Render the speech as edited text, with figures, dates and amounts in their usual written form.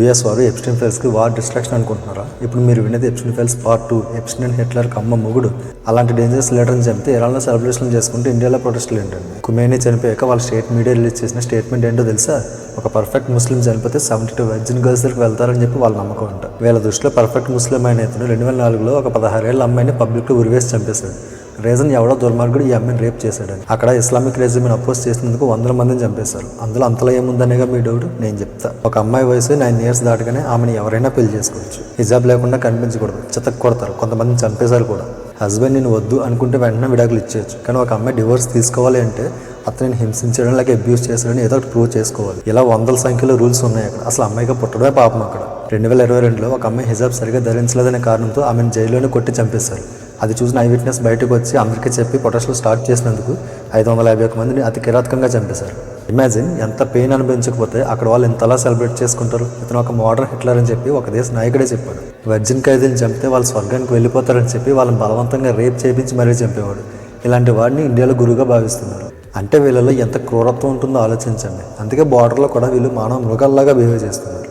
US వారు Epstein ఫైల్స్కి war distraction అనుకుంటున్నారా? ఇప్పుడు మీరు వినేది Epstein files part 2. Epstein and హిట్లర్కి అమ్మ మొగుడు. అలాంటి డేంజరస్ లీడర్ని చంపితే ఇరాన్లో సెలబ్రేషన్ చేసుకుంటే ఇండియాలో ప్రొటెస్టులు ఏంటండి? ఖుమేనీ చనిపోయాక వాళ్ళ స్టేట్ మీడియా రిలీజ్ చేసిన స్టేట్మెంట్ ఏంటో తెలుసా? ఒక పర్ఫెక్ట్ ముస్లిం చనిపోతే 72 వర్జిన్ గర్ల్స్ దగ్గరికి వెళ్తారని చెప్పి వాళ్ళ నమ్మకం అంట. వీళ్ళ దృష్టిలో పర్ఫెక్ట్ ముస్లిం అయిన ఇతను 2004లో ఒక 16 ఏళ్ల అమ్మాయిని పబ్లిక్లో ఉరివేసి చంపేశాడు. రీజన్ ఎవడో దుర్మార్గుడు ఈ అమ్మాయిని రేప్ చేశాడని. అక్కడ ఇస్లామిక్ రెజిమ్ని అపోజ్ చేసినందుకు 100 మందిని చంపేశారు. అందులో అంతలో ఏముందనేగా మీ డౌట్? నేను చెప్తా. ఒక అమ్మాయి వయసు 9 years దాటగానే ఆమెను ఎవరైనా పెళ్లి చేసుకోవచ్చు. హిజాబ్ లేకుండా కనిపించకూడదు, చితక్ కొడతారు, కొంతమందిని చంపేశారు కూడా. హస్బెండ్ నేను వద్దు అనుకుంటే వెంటనే విడాకులు ఇచ్చేయచ్చు. కానీ ఒక అమ్మాయి డివోర్స్ తీసుకోవాలి అంటే అతను హింసించడం లేక అబ్యూస్ చేశాడని ఏదో ఒకటి ప్రూవ్ చేసుకోవాలి. ఇలా వందల సంఖ్యలో రూల్స్ ఉన్నాయి అక్కడ. అసలు అమ్మాయిగా పుట్టడమే పాపం అక్కడ. 2022లో ఒక అమ్మాయి హిజాబ్ సరిగా ధరించలేదనే కారణంతో ఆమెను జైల్లోనే కొట్టి చంపేశారు. అది చూసిన ఐ విట్నెస్ బయటకు వచ్చి అందరికీ చెప్పి ప్రొటెస్టులు స్టార్ట్ చేసినందుకు 551 మందిని అతి కిరాతకంగా చంపేశారు. ఇమాజిన్, ఎంత పెయిన్ అనిపించకపోతే అక్కడ వాళ్ళు ఇంతలా సెలబ్రేట్ చేసుకుంటారు. ఇతను ఒక మోడర్న్ హిట్లర్ అని చెప్పి ఒక దేశ నాయకుడే చెప్పాడు. వర్జిన్ ఖైదీని చంపితే వాళ్ళు స్వర్గానికి వెళ్ళిపోతారని చెప్పి వాళ్ళని బలవంతంగా రేప్ చేయించి మరీ చంపేవాడు. ఇలాంటి వాడిని ఇండియాలో గురువుగా భావిస్తున్నారు. అంటే వీళ్ళలో ఎంత క్రూరత్వం ఉంటుందో ఆలోచించండి. అందుకే బార్డర్లో కూడా వీళ్ళు మానవ మృగాల్లాగా బిహేవ్ చేస్తున్నారు.